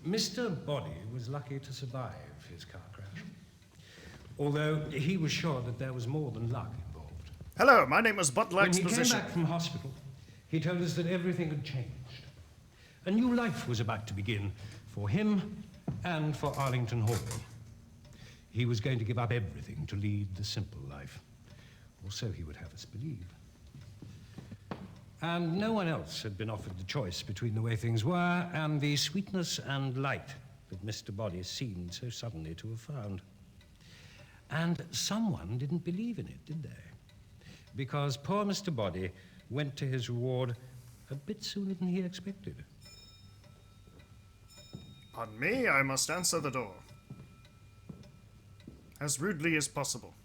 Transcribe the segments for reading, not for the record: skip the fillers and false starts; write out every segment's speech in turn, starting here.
Mr. Body was lucky to survive his car crash, although he was sure that there was more than luck involved. Hello, my name is Butler Exposition. When he came back from hospital, he told us that everything had changed. A new life was about to begin for him and for Arlington Hall. He was going to give up everything to lead the simple life, or so he would have us believe. And no one else had been offered the choice between the way things were and the sweetness and light that Mr. Body seemed so suddenly to have found. And someone didn't believe in it, did they? Because poor Mr. Body went to his reward a bit sooner than he expected. On me, I must answer the door. As rudely as possible.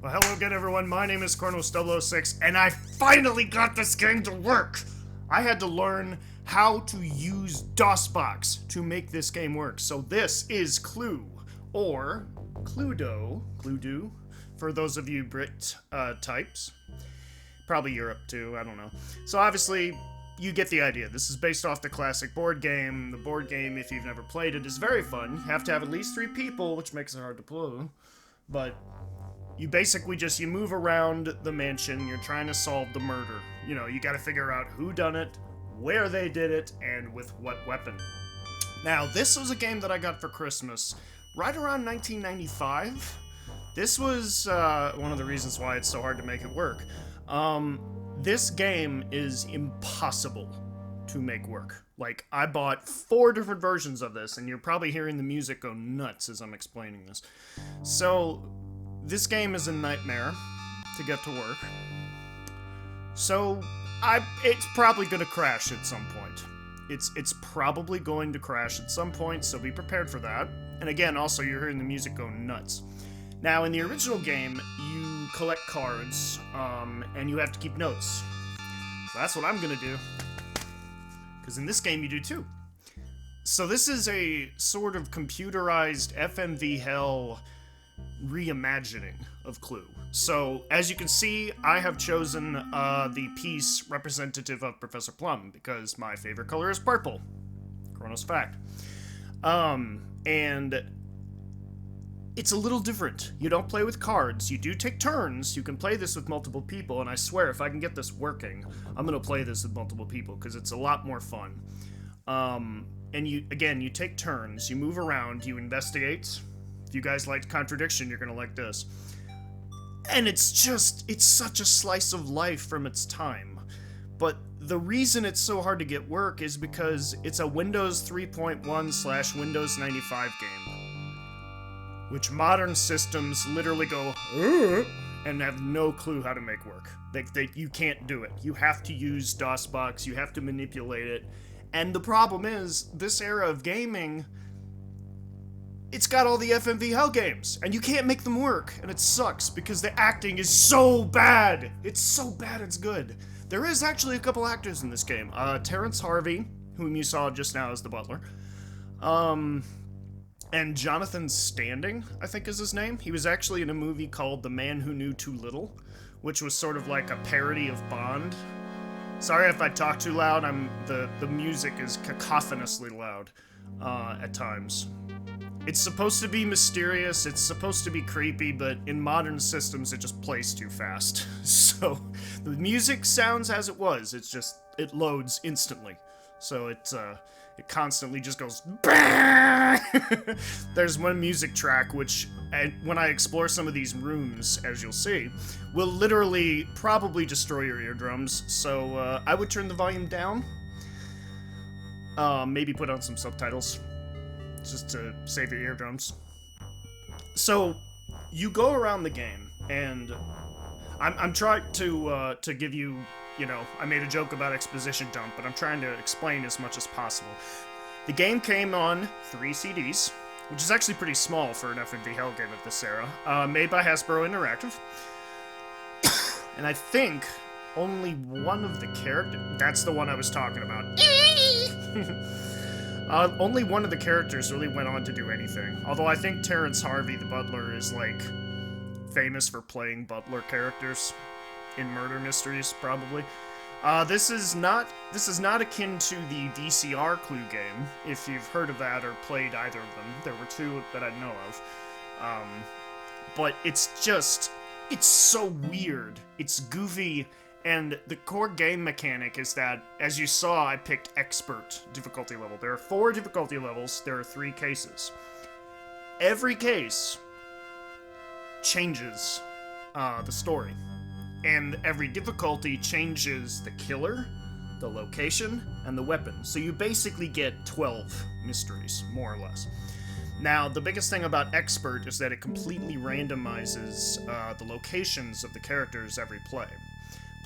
Well, hello again, everyone. My name is Cornel006, and I finally got this game to work! I had to learn how to use DOSBox to make this game work. So this is Clue, or Cluedo, for those of you Brit types. Probably Europe, too, I don't know. So obviously, you get the idea. This is based off the classic board game. The board game, if you've never played it, is very fun. You have to have at least 3 people, which makes it hard to play. But you basically you move around the mansion, you're trying to solve the murder. You know, you gotta figure out who done it, where they did it, and with what weapon. Now, this was a game that I got for Christmas right around 1995. This was one of the reasons why it's so hard to make it work. This game is impossible to make work. Like, I bought 4 different versions of this, and you're probably hearing the music go nuts as I'm explaining this. So, this game is a nightmare to get to work. So, it's probably gonna crash at some point. It's probably going to crash at some point, so be prepared for that. And again, also, you're hearing the music go nuts. Now, in the original game, you collect cards, and you have to keep notes. So that's what I'm gonna do. Because in this game, you do too. So this is a sort of computerized FMV hell reimagining of Clue. So, as you can see, I have chosen the piece representative of Professor Plum, because my favorite color is purple. Chronos fact. And it's a little different. You don't play with cards. You do take turns. You can play this with multiple people, and I swear, if I can get this working, I'm gonna play this with multiple people, because it's a lot more fun. And you take turns, you move around, you investigate. If you guys liked Contradiction, you're gonna like this. And it's such a slice of life from its time. But the reason it's so hard to get work is because it's a Windows 3.1 / Windows 95 game. Which modern systems literally go, and have no clue how to make work. You can't do it. You have to use DOSBox, you have to manipulate it. And the problem is, this era of gaming, it's got all the FMV hell games, and you can't make them work, and it sucks, because the acting is so bad! It's so bad it's good. There is actually a couple actors in this game. Terrence Harvey, whom you saw just now as the butler. And Jonathan Standing, I think is his name. He was actually in a movie called The Man Who Knew Too Little, which was sort of like a parody of Bond. Sorry if I talk too loud, the music is cacophonously loud, at times. It's supposed to be mysterious, it's supposed to be creepy, but in modern systems it just plays too fast. So, the music sounds as it was, it loads instantly. So it constantly just goes There's one music track which, when I explore some of these rooms, as you'll see, will literally probably destroy your eardrums, so I would turn the volume down. Maybe put on some subtitles, just to save your eardrums. So, you go around the game, and I'm trying to give you, you know, I made a joke about exposition dump, but I'm trying to explain as much as possible. The game came on 3 CDs, which is actually pretty small for an FMV Hell game of this era, made by Hasbro Interactive. And I think only one of the characters, that's the one I was talking about. Only one of the characters really went on to do anything. Although I think Terrence Harvey, the butler, is like famous for playing butler characters in murder mysteries, probably. This is not akin to the DCR Clue game, if you've heard of that or played either of them. There were 2 that I know of. But it's so weird. It's goofy, and the core game mechanic is that, as you saw, I picked Expert difficulty level. There are 4 difficulty levels, there are 3 cases. Every case changes the story. And every difficulty changes the killer, the location, and the weapon. So you basically get 12 mysteries, more or less. Now, the biggest thing about Expert is that it completely randomizes the locations of the characters every play.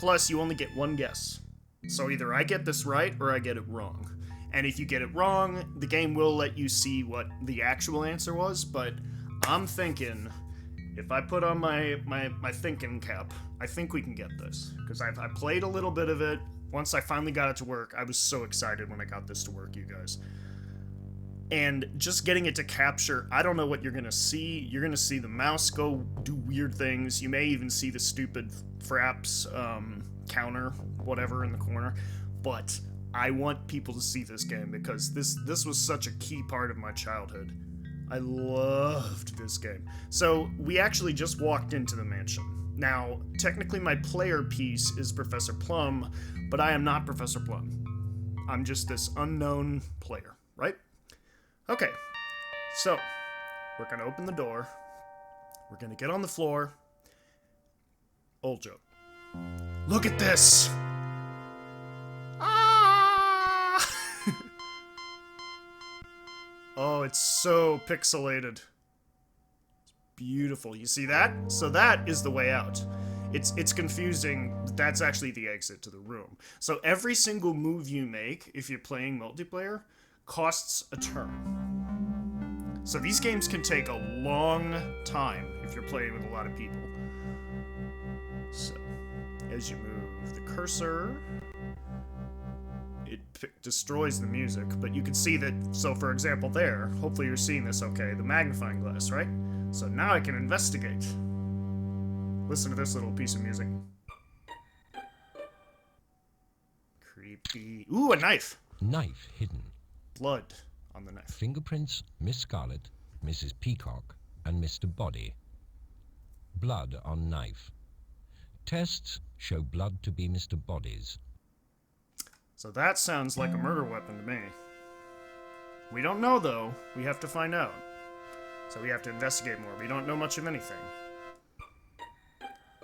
Plus, you only get 1 guess. So either I get this right or I get it wrong. And if you get it wrong, the game will let you see what the actual answer was, but I'm thinking, if I put on my thinking cap, I think we can get this. Because I played a little bit of it. Once I finally got it to work, I was so excited when I got this to work, you guys. And just getting it to capture, I don't know what you're going to see. You're going to see the mouse go do weird things. You may even see the stupid Fraps counter, whatever, in the corner. But I want people to see this game because this was such a key part of my childhood. I loved this game. So we actually just walked into the mansion. Now, technically my player piece is Professor Plum, but I am not Professor Plum. I'm just this unknown player, right? Okay, so we're gonna open the door. We're gonna get on the floor. Old joke. Look at this! Ah! Oh, it's so pixelated. Beautiful. You see that? So that is the way out. It's confusing. That's actually the exit to the room. So every single move you make, if you're playing multiplayer, costs a turn. So these games can take a long time if you're playing with a lot of people. So, as you move the cursor, it destroys the music, but you can see that, so for example there, hopefully you're seeing this okay, the magnifying glass, right? So now I can investigate. Listen to this little piece of music. Creepy. Ooh, a knife! Knife hidden. Blood on the knife. Fingerprints, Miss Scarlet, Mrs. Peacock, and Mr. Body. Blood on knife. Tests show blood to be Mr. Body's. So that sounds like a murder weapon to me. We don't know, though. We have to find out. So we have to investigate more. We don't know much of anything.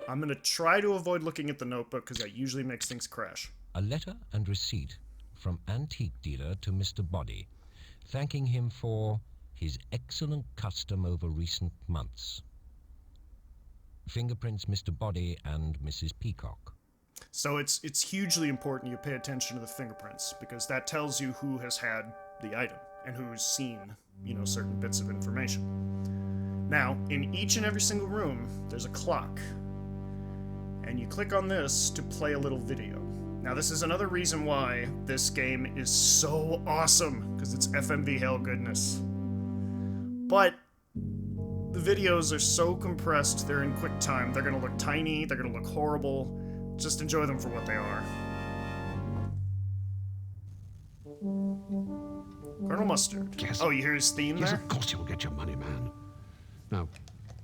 I'm going to try to avoid looking at the notebook because that usually makes things crash. A letter and receipt from antique dealer to Mr. Body, thanking him for his excellent custom over recent months. Fingerprints, Mr. Body, and Mrs. Peacock. So it's hugely important you pay attention to the fingerprints, because that tells you who has had the item and who's seen, you know, certain bits of information. Now, in each and every single room, there's a clock. And you click on this to play a little video. Now, this is another reason why this game is so awesome, because it's FMV hell goodness. But the videos are so compressed, they're in quick time, they're gonna look tiny, they're gonna look horrible. Just enjoy them for what they are. Colonel Mustard. Yes. Oh, you hear his theme Yes, there? of course you'll get your money, man. Now,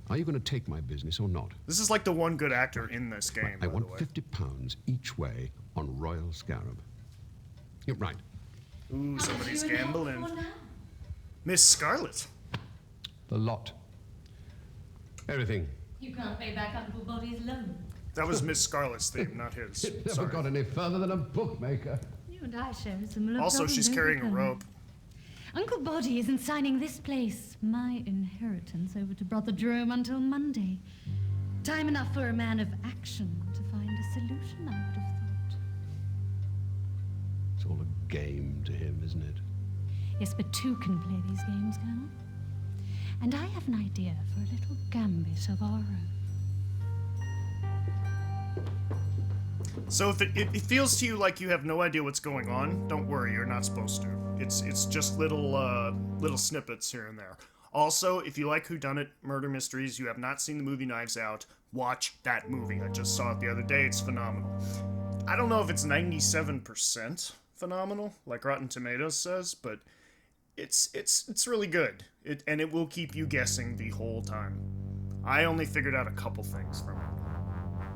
are you going to take my business or not? This is like the one good actor in this game, I by want the way. £50 each way on Royal Scarab. You're right. Ooh, somebody's gambling. Miss Scarlet. The lot. Everything. You can't pay back Uncle Body's loan. That was Miss Scarlet's theme, not his. It never Sorry. got any further than a bookmaker. You and I share a similar Also, problem, she's don't we, carrying a Colonel? rope. Uncle Boddy isn't signing this place, my inheritance, over to Brother Jerome until Monday. Time enough for a man of action to find a solution, I would have thought. It's all a game to him, isn't it? Yes, but two can play these games, Colonel. And I have an idea for a little gambit of our own. So if it feels to you like you have no idea what's going on, don't worry, you're not supposed to. It's just little snippets here and there. Also, if you like whodunit murder mysteries, you have not seen the movie Knives Out, watch that movie. I just saw it the other day. It's phenomenal. I don't know if it's 97% phenomenal, like Rotten Tomatoes says, but it's really good. And it will keep you guessing the whole time. I only figured out a couple things from it.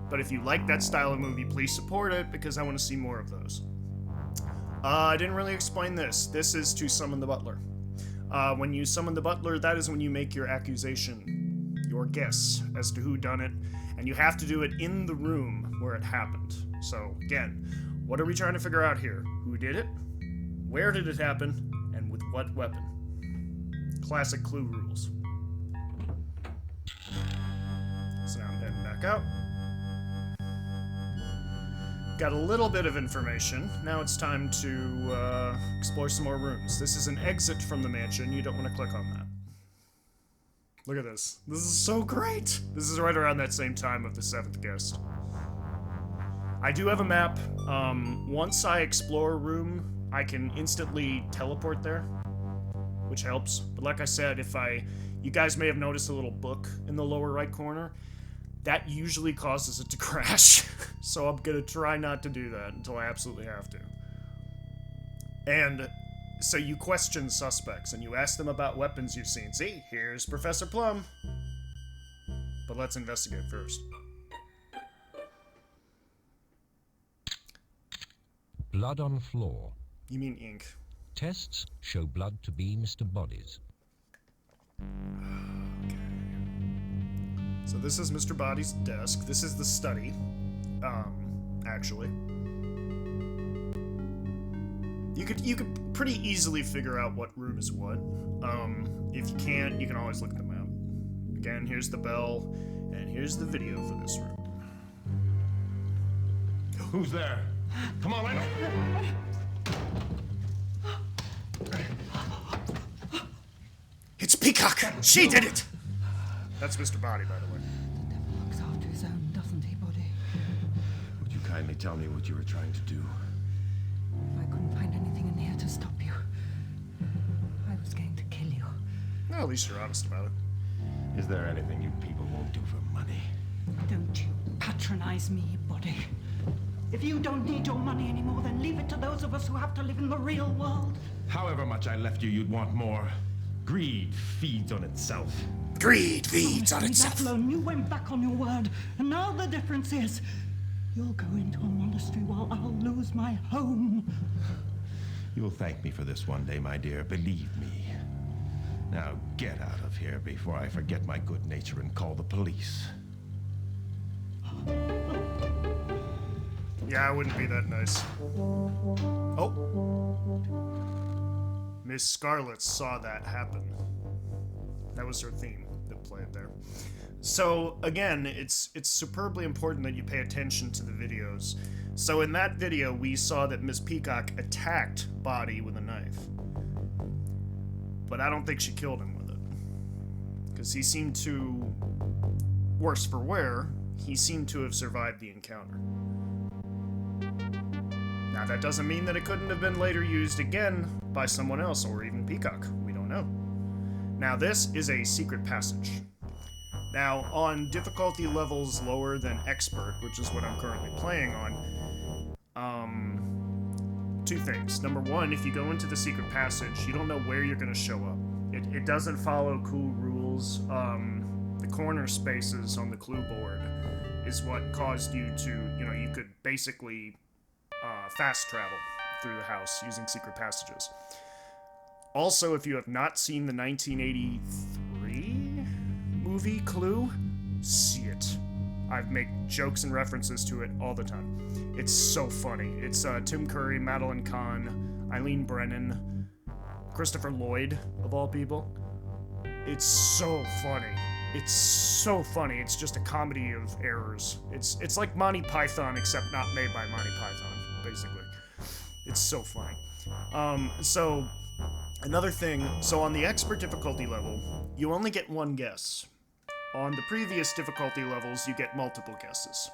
But if you like that style of movie, please support it, because I want to see more of those. I didn't really explain this. This is to summon the butler. When you summon the butler, that is when you make your accusation, your guess as to who done it, and you have to do it in the room where it happened. So, again, what are we trying to figure out here? Who did it? Where did it happen? And with what weapon? Classic Clue rules. So now I'm heading back out. Got a little bit of information. Now it's time to explore some more rooms. This is an exit from the mansion. You don't want to click on that. Look at this. This is so great. This is right around that same time of the 7th guest. I do have a map. Once I explore a room, I can instantly teleport there, which helps. But like I said, you guys may have noticed a little book in the lower right corner. That usually causes it to crash, so I'm gonna try not to do that until I absolutely have to. And so you question suspects, and you ask them about weapons you've seen. See, here's Professor Plum. But let's investigate first. Blood on floor. You mean ink. Tests show blood to be Mr. Body's. Okay. So this is Mr. Body's desk. This is the study, actually. You could pretty easily figure out what room is what. If you can't, you can always look at the map. Again, here's the bell, and here's the video for this room. Who's there? Come on, Lena. It's Peacock! She did it! That's Mr. Body, by the way. The devil looks after his own, doesn't he, Body? Would you kindly tell me what you were trying to do? If I couldn't find anything in here to stop you, I was going to kill you. Well, at least you're honest about it. Is there anything you people won't do for money? Don't you patronize me, Body. If you don't need your money anymore, then leave it to those of us who have to live in the real world. However much I left you, you'd want more. Greed feeds on itself. Greed feeds on Promised me itself. that loan, you went back on your word, and now the difference is you'll go into a monastery while I'll lose my home. You'll thank me for this one day, my dear, believe me. Now get out of here before I forget my good nature and call the police. Yeah, I wouldn't be that nice. Oh. Miss Scarlet saw that happen. That was her theme that played there. So, again, it's superbly important that you pay attention to the videos. So in that video, we saw that Miss Peacock attacked Body with a knife. But I don't think she killed him with it. Because he seemed to, worse for wear, he seemed to have survived the encounter. Now, that doesn't mean that it couldn't have been later used again by someone else, or even Peacock. We don't know. Now, this is a secret passage. Now, on difficulty levels lower than Expert, which is what I'm currently playing on, two things. Number one, if you go into the secret passage, you don't know where you're going to show up. It doesn't follow cool rules. The corner spaces on the clue board is what caused you to, you could basically fast travel through the house using secret passages. Also, if you have not seen the 1983 movie Clue, see it. I make jokes and references to it all the time. It's so funny. It's Tim Curry, Madeline Kahn, Eileen Brennan, Christopher Lloyd, of all people. It's so funny. It's so funny. It's just a comedy of errors. It's like Monty Python, except not made by Monty Python, basically. It's so funny. So, another thing, so on the expert difficulty level, you only get one guess. On the previous difficulty levels, you get multiple guesses.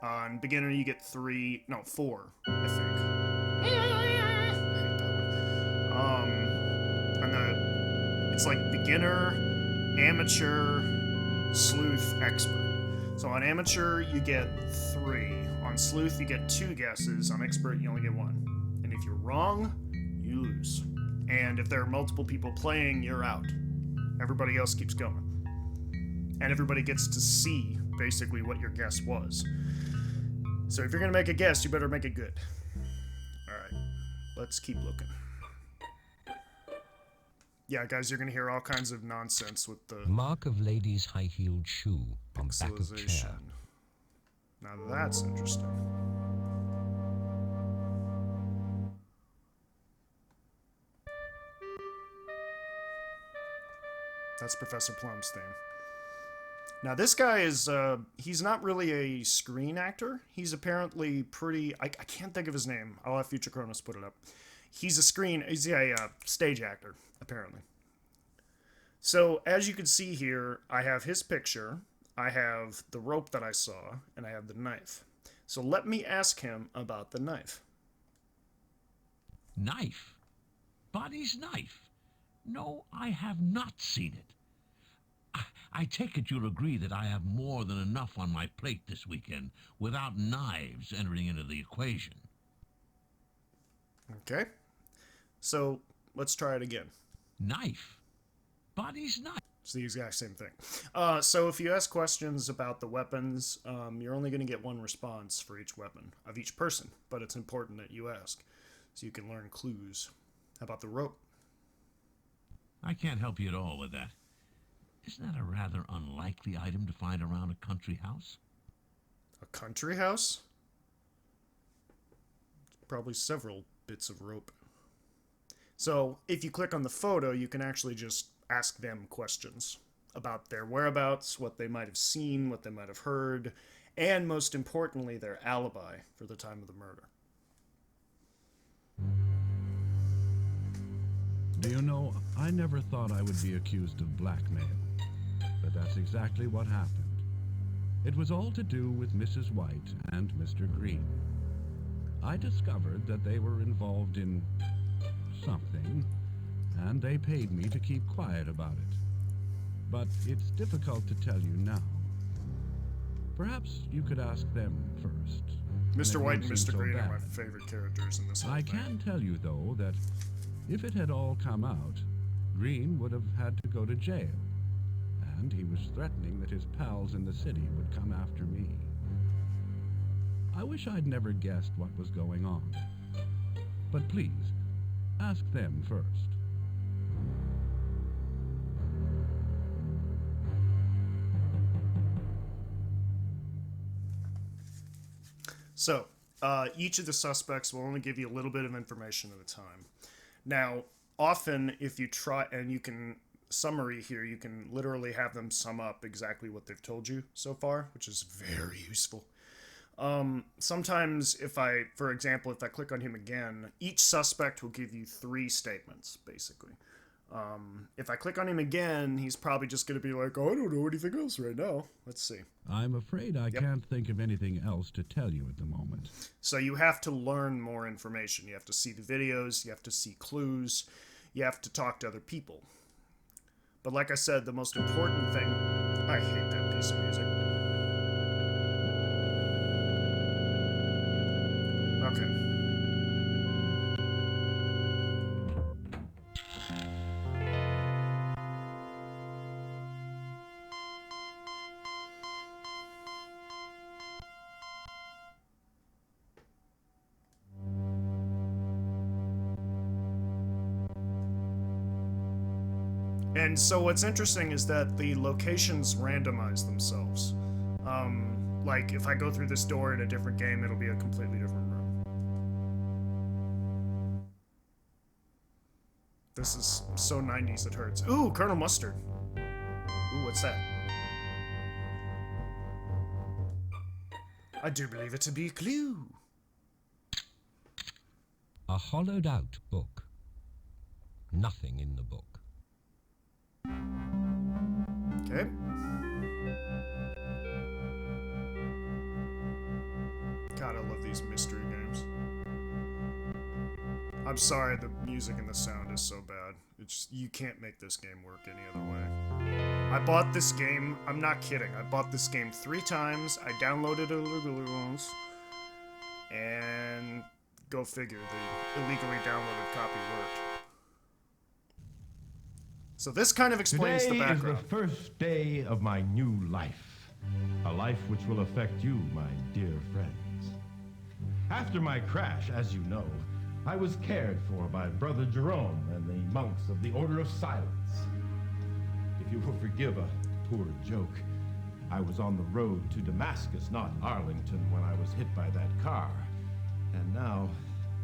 On beginner, you get 4, I think. It's like beginner, amateur, sleuth, expert. So on amateur, you get 3. On sleuth, you get 2 guesses. On expert, you only get 1. And if you're wrong, you lose. And if there are multiple people playing, you're out. Everybody else keeps going. And everybody gets to see, basically, what your guess was. So if you're gonna make a guess, you better make it good. Alright, let's keep looking. Yeah, guys, you're gonna hear all kinds of nonsense with the Mark of lady's high-heeled shoe on back of chair. pixelization. Now that's interesting. That's Professor Plum's theme. Now this guy is, he's not really a screen actor. He's apparently pretty, I can't think of his name. I'll have Future Kronos put it up. He's a stage actor, apparently. So, as you can see here, I have his picture, I have the rope that I saw, and I have the knife. So let me ask him about the knife. Knife? Body's knife? No, I have not seen it. I take it you'll agree that I have more than enough on my plate this weekend without knives entering into the equation. Okay. So, let's try it again. Knife? Body's knife? It's the exact same thing. So if you ask questions about the weapons, you're only going to get one response for each weapon of each person, but it's important that you ask so you can learn clues. How about the rope? I can't help you at all with that. Isn't that a rather unlikely item to find around a country house? A country house? Probably several bits of rope. So if you click on the photo, you can actually just ask them questions about their whereabouts, what they might have seen, what they might have heard, and most importantly, their alibi for the time of the murder. Do you know, I never thought I would be accused of blackmail. But that's exactly what happened. It was all to do with Mrs. White and Mr. Green. I discovered that they were involved in something, and they paid me to keep quiet about it. But it's difficult to tell you now. Perhaps you could ask them first. Mr. White and Mr. So Green are bad. my favorite characters in this whole I thing. can tell you, though, that if it had all come out, Green would have had to go to jail. And he was threatening that his pals in the city would come after me. I wish I'd never guessed what was going on. But please, ask them first. So, each of the suspects will only give you a little bit of information at a time. Now, often if you try, and you can, summary here, you can literally have them sum up exactly what they've told you so far, which is very useful. Sometimes for example, if I click on him again, each suspect will give you 3 statements, basically. If I click on him again, he's probably just going to be like, oh, I don't know anything else right now. Let's see. I'm afraid I can't think of anything else to tell you at the moment. So you have to learn more information. You have to see the videos, you have to see clues, you have to talk to other people. But like I said, the most important thing... I hate that piece of music. Okay. And so what's interesting is that the locations randomize themselves. Like, if I go through this door in a different game, it'll be a completely different room. This is so 90s it hurts. Ooh, Colonel Mustard. Ooh, what's that? I do believe it to be a clue. A hollowed out book. Nothing in the book. Okay. God, I love these mystery games. I'm sorry, the music and the sound is so bad. It's you can't make this game work any other way. I bought this game, I'm not kidding, I bought this game 3 times, I downloaded it illegally once, and go figure, the illegally downloaded copy worked. So this kind of explains Today the background. is the first day of my new life. A life which will affect you, my dear friends. After my crash, as you know, I was cared for by Brother Jerome and the monks of the Order of Silence. If you will forgive a poor joke, I was on the road to Damascus, not Arlington, when I was hit by that car. And now,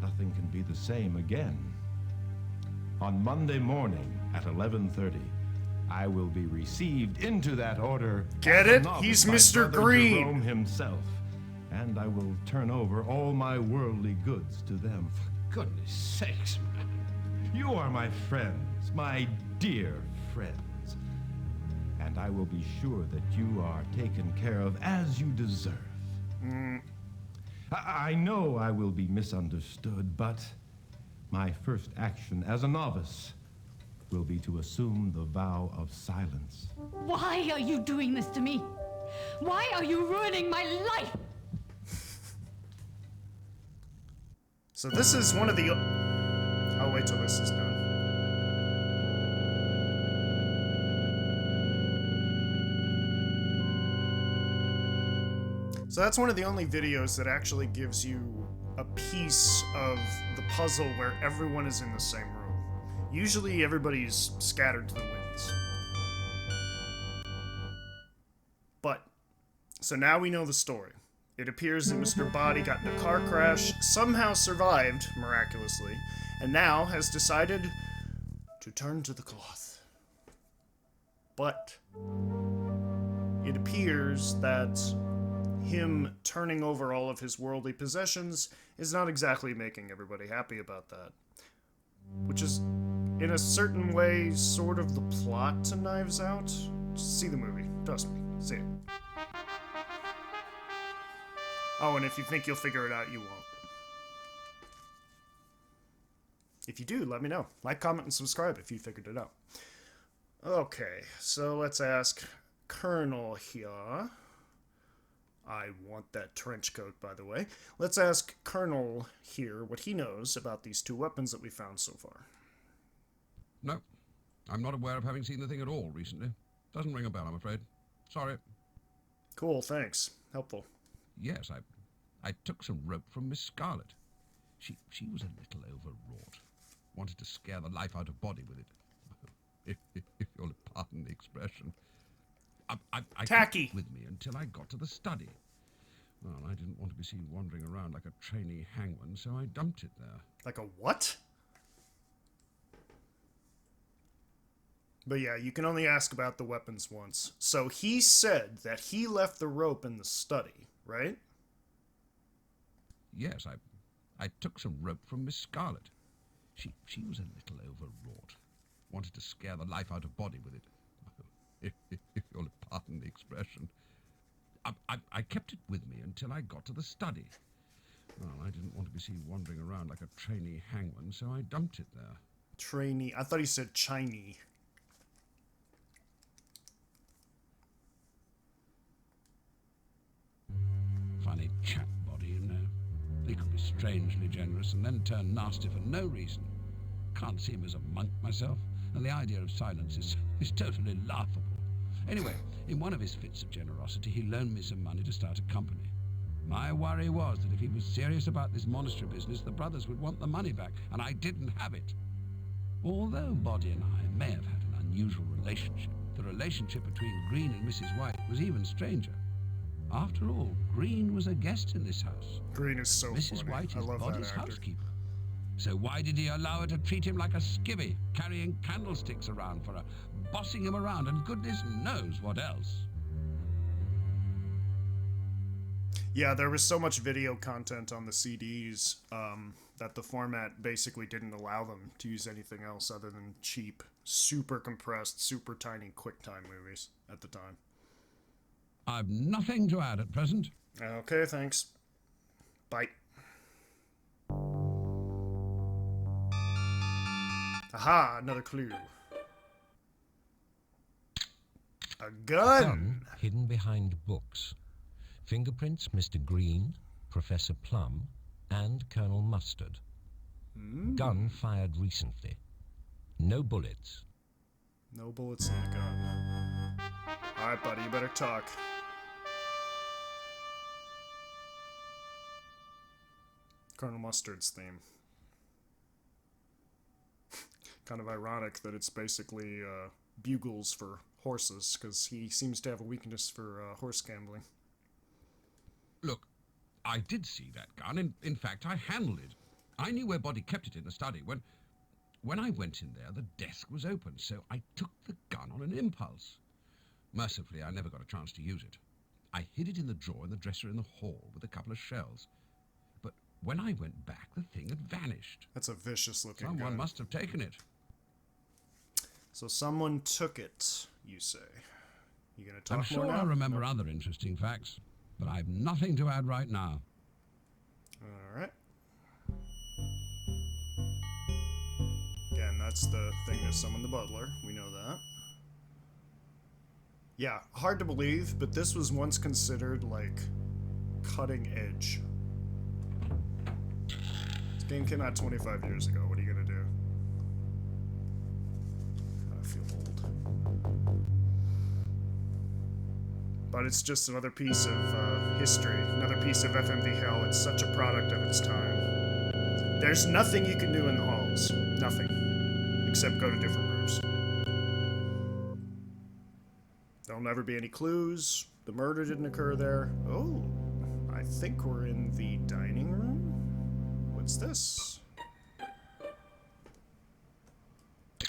nothing can be the same again. On Monday morning at 11:30, I will be received into that order. Get as a it? novice He's by Mr. Brother Green. Jerome himself, and I will turn over all my worldly goods to them. For goodness sakes, man. You are my friends, my dear friends. And I will be sure that you are taken care of as you deserve. I know I will be misunderstood, but my first action as a novice will be to assume the vow of silence. Why are you doing this to me? Why are you ruining my life? So this is one of the... I'll wait till this is done. So that's one of the only videos that actually gives you a piece of the puzzle where everyone is in the same room. Usually everybody's scattered to the winds. But, so now we know the story. It appears that Mr. Body got in a car crash, somehow survived, miraculously, and now has decided to turn to the cloth. But it appears that him turning over all of his worldly possessions is not exactly making everybody happy about that. Which is, in a certain way, sort of the plot to Knives Out. Just see the movie. Trust me. See it. Oh, and if you think you'll figure it out, you won't. If you do, let me know. Like, comment, and subscribe if you figured it out. Okay, so let's ask Colonel here. I want that trench coat, by the way. Let's ask Colonel here what he knows about these 2 weapons that we found so far. No, I'm not aware of having seen the thing at all recently. Doesn't ring a bell, I'm afraid. Sorry. Cool, thanks. Helpful. Yes, I took some rope from Miss Scarlet. She was a little overwrought. Wanted to scare the life out of Body with it. If you'll pardon the expression. I Tacky. kept it with me until I got to the study. Well, I didn't want to be seen wandering around like a trainee hangman, so I dumped it there. Like a what? But yeah, you can only ask about the weapons once. So he said that he left the rope in the study, right? Yes, I took some rope from Miss Scarlet. She was a little overwrought. Wanted to scare the life out of Body with it. If you'll pardon the expression. I kept it with me until I got to the study. Well, I didn't want to be seen wandering around like a trainee hangman, so I dumped it there. Trainee. I thought he said Chinese. Funny chap, Body, you know. He could be strangely generous and then turn nasty for no reason. Can't see him as a monk myself, and the idea of silence is totally laughable. Anyway, in one of his fits of generosity, he loaned me some money to start a company. My worry was that if he was serious about this monastery business, the brothers would want the money back, and I didn't have it. Although Body and I may have had an unusual relationship, the relationship between Green and Mrs. White was even stranger. After all, Green was a guest in this house. Green is so Mrs. funny. White I is love Body's that actor. housekeeper. So why did he allow her to treat him like a skivvy, carrying candlesticks around for her, bossing him around, and goodness knows what else? Yeah, there was so much video content on the CDs that the format basically didn't allow them to use anything else other than cheap, super compressed, super tiny QuickTime movies at the time. I've nothing to add at present. Okay, thanks. Bye. Aha, another clue. A gun! Hidden behind books. Fingerprints, Mr. Green, Professor Plum, and Colonel Mustard. Gun fired recently. No bullets. No bullets in the gun. Alright, buddy, you better talk. Colonel Mustard's theme. Kind of ironic that it's basically bugles for horses, because he seems to have a weakness for horse gambling. Look, I did see that gun. In fact, I handled it. I knew where Body kept it in the study. When I went in there, the desk was open, so I took the gun on an impulse. Mercifully, I never got a chance to use it. I hid it in the drawer in the dresser in the hall with a couple of shells. But when I went back, the thing had vanished. That's a vicious-looking gun. Someone must have taken it. So someone took it, you say. You gonna talk I'm sure more now? I'll remember other interesting facts, but I've nothing to add right now. Alright. Again, that's the thing to summon the butler. We know that. Yeah, hard to believe, but this was once considered, like, cutting edge. This game came out 25 years ago. What are you gonna do? I feel old. But it's just another piece of history, another piece of FMV hell. It's such a product of its time. There's nothing you can do in the halls. Nothing. Except go to different rooms. There'll never be any clues. The murder didn't occur there. Oh, I think we're in the dining room. What's this? A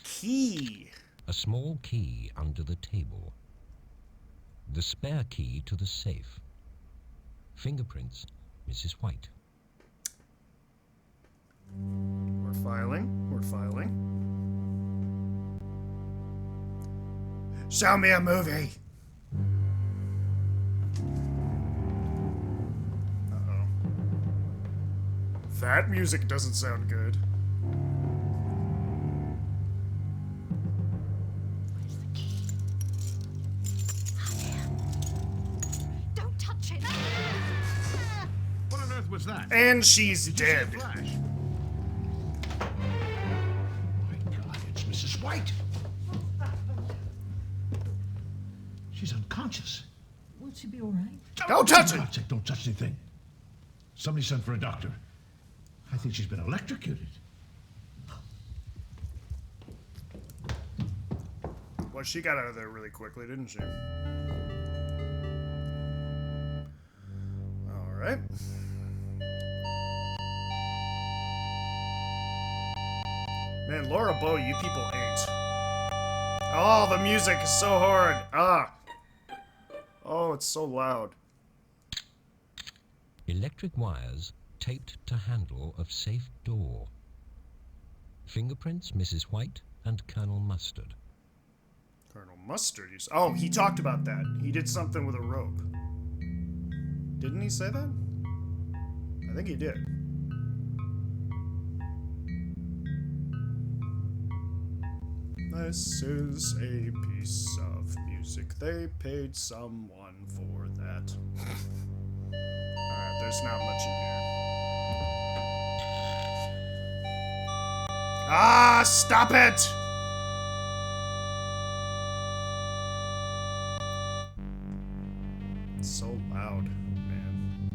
key. A small key under the table. The spare key to the safe. Fingerprints, Mrs. White. We're filing. We're filing. Show me a movie. Uh-oh. That music doesn't sound good. Where's the key? Don't touch it! What on earth was that? And she's dead. Flash. My God, it's Mrs. White. She's unconscious. Will she be all right? Don't touch it! Don't touch anything. Somebody sent for a doctor. I think she's been electrocuted. Well, she got out of there really quickly, didn't she? Alright. Man, Laura Bow, you people ain't. Oh, the music is so hard. Ah. Oh, it's so loud. Electric wires taped to handle of safe door. Fingerprints, Mrs. White and Colonel Mustard. Colonel Mustard, you oh, he talked about that. He did something with a rope. Didn't he say that? I think he did. This is a piece of music. They paid someone for that. Alright, there's not much in here. Ah, stop it! It's so loud, man.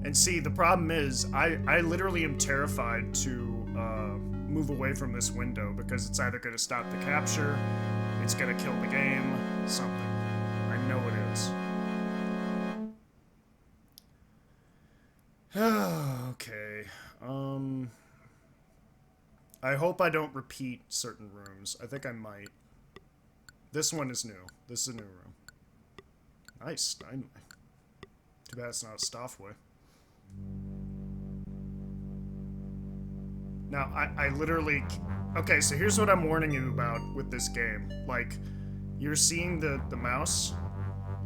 And see, the problem is, I literally am terrified to move away from this window because it's either going to stop the capture, it's going to kill the game, something. I know it is. Okay. I hope I don't repeat certain rooms. I think I might. This one is new. This is a new room. Nice. Steinway. Too bad it's not a Stoffway. Now, I literally... Okay, so here's what I'm warning you about with this game. Like, you're seeing the mouse.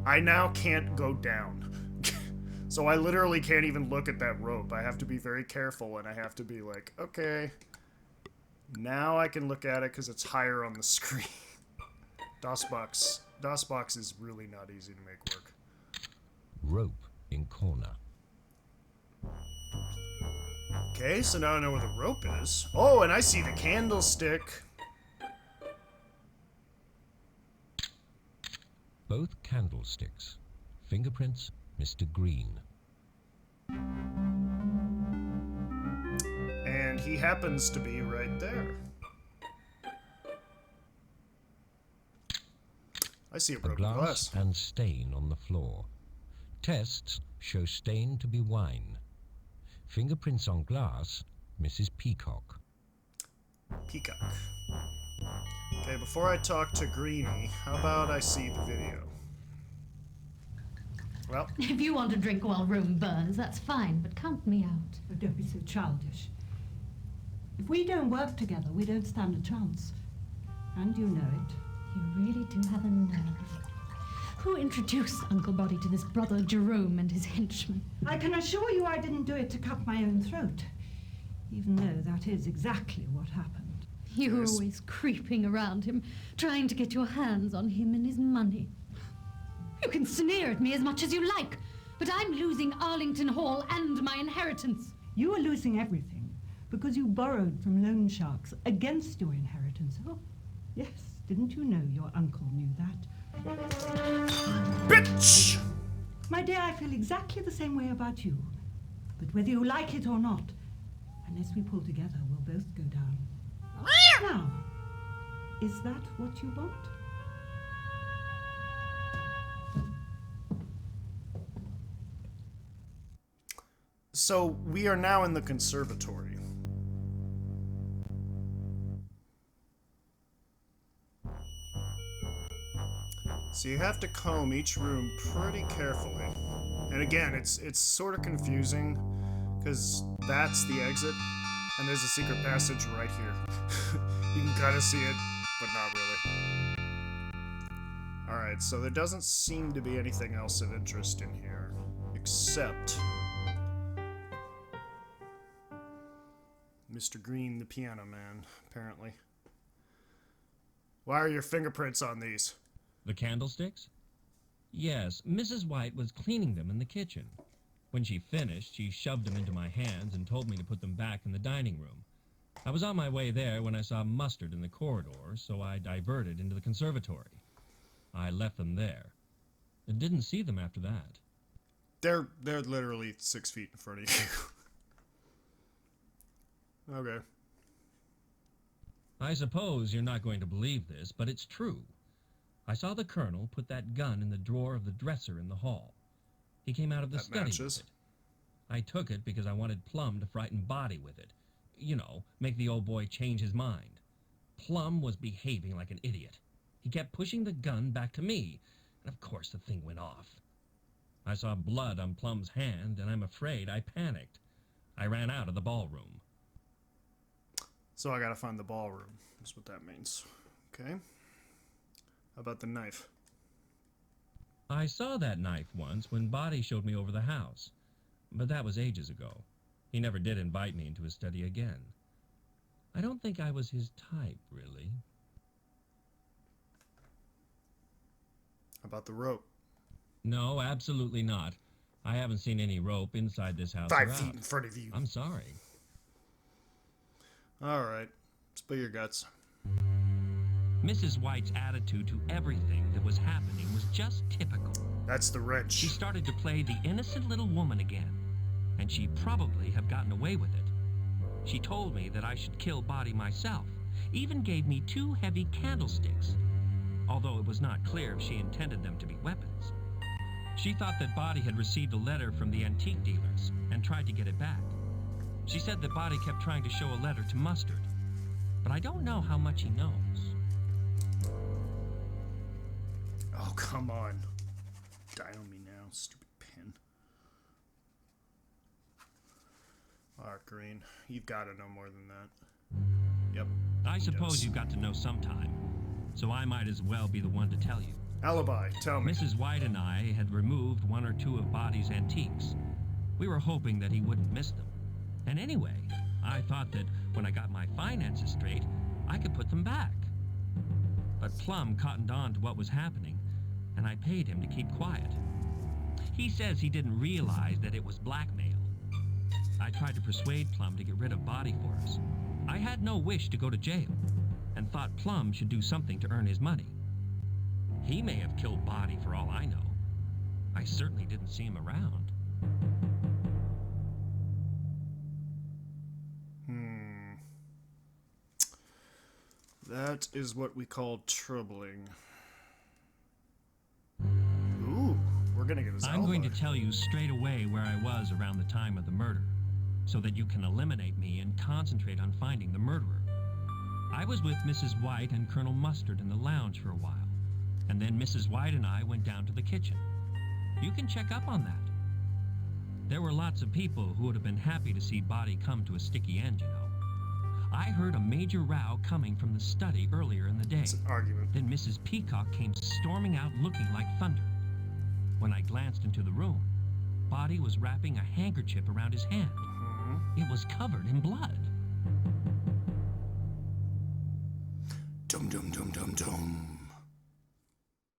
I now can't go down. So I literally can't even look at that rope. I have to be very careful, and I have to be like, okay... Now I can look at it because it's higher on the screen. DOSBox is really not easy to make work. Rope in corner. Okay, so now I know where the rope is. Oh, and I see the candlestick. Both candlesticks. Fingerprints, Mr. Green. And he happens to be right there. I see a A broken glass. and stain on the floor. Tests show stain to be wine. Fingerprints on glass, Mrs. Peacock. Peacock. Okay, before I talk to Greenie, how about I see the video? Well, If you want to drink while Rome burns, that's fine, but count me out. Oh, don't be so childish. If we don't work together, we don't stand a chance. And you know it. You really do have a nerve. Who introduced Uncle Body to this brother Jerome and his henchmen? I can assure you I didn't do it to cut my own throat. Even though that is exactly what happened. You were Yes. always creeping around him, trying to get your hands on him and his money. You can sneer at me as much as you like, but I'm losing Arlington Hall and my inheritance. You are losing everything because you borrowed from loan sharks against your inheritance. Oh, yes. Didn't you know your uncle knew that? bitch! My dear, I feel exactly the same way about you. But whether you like it or not, unless we pull together, we'll both go down. Now, is that what you want? So, we are now in the conservatory. So you have to comb each room pretty carefully. And again, it's sort of confusing, because that's the exit, and there's a secret passage right here. You can kind of see it, but not really. Alright, so there doesn't seem to be anything else of interest in here, except Mr. Green, the piano man, apparently. Why are your fingerprints on these? The candlesticks? Yes, Mrs. White was cleaning them in the kitchen. When she finished, she shoved them into my hands and told me to put them back in the dining room. I was on my way there when I saw mustard in the corridor, so I diverted into the conservatory. I left them there. I didn't see them after that. They're literally 6 feet in front of you. Okay. I suppose you're not going to believe this, but it's true. I saw the colonel put that gun in the drawer of the dresser in the hall. He came out of the That study matches. with it. I took it because I wanted Plum to frighten Body with it. You know, make the old boy change his mind. Plum was behaving like an idiot. He kept pushing the gun back to me, and of course the thing went off. I saw blood on Plum's hand, and I'm afraid I panicked. I ran out of the ballroom. So I gotta find the ballroom, is what that means. Okay. How about the knife? I saw that knife once when Body showed me over the house, but that was ages ago. He never did invite me into his study again. I don't think I was his type, really. How about the rope? No, absolutely not. I haven't seen any rope inside this house. 5 or feet out. in front of you. I'm sorry. Alright. Spill your guts. Mrs. White's attitude to everything that was happening was just typical. That's the wrench. She started to play the innocent little woman again, and she'd probably have gotten away with it. She told me that I should kill Body myself, even gave me 2 heavy candlesticks, although it was not clear if she intended them to be weapons. She thought that Body had received a letter from the antique dealers and tried to get it back. She said that Body kept trying to show a letter to Mustard. but I don't know how much he knows. Oh, come on. Die on me now, stupid pin. Alright, Green. You've got to know more than that. Yep. I he suppose does. you've got to know sometime, so I might as well be the one to tell you. Alibi, tell me. Mrs. White and I had removed one or two of Body's antiques. We were hoping that he wouldn't miss them. And anyway, I thought that when I got my finances straight, I could put them back. But Plum cottoned on to what was happening, and I paid him to keep quiet. He says he didn't realize that it was blackmail. I tried to persuade Plum to get rid of Body for us. I had no wish to go to jail, and thought Plum should do something to earn his money. He may have killed Body for all I know. I certainly didn't see him around. That is what we call troubling. Ooh, we're gonna get his I'm alibi. going to tell you straight away where I was around the time of the murder, so that you can eliminate me and concentrate on finding the murderer. I was with Mrs. White and Colonel Mustard in the lounge for a while, and then Mrs. White and I went down to the kitchen. You can check up on that. There were lots of people who would have been happy to see Body come to a sticky end, you know. I heard a major row coming from the study earlier in the day. It's an argument. Then Mrs. Peacock came storming out looking like thunder. When I glanced into the room, Body was wrapping a handkerchief around his hand. It was covered in blood. Dum dum dum dum dum.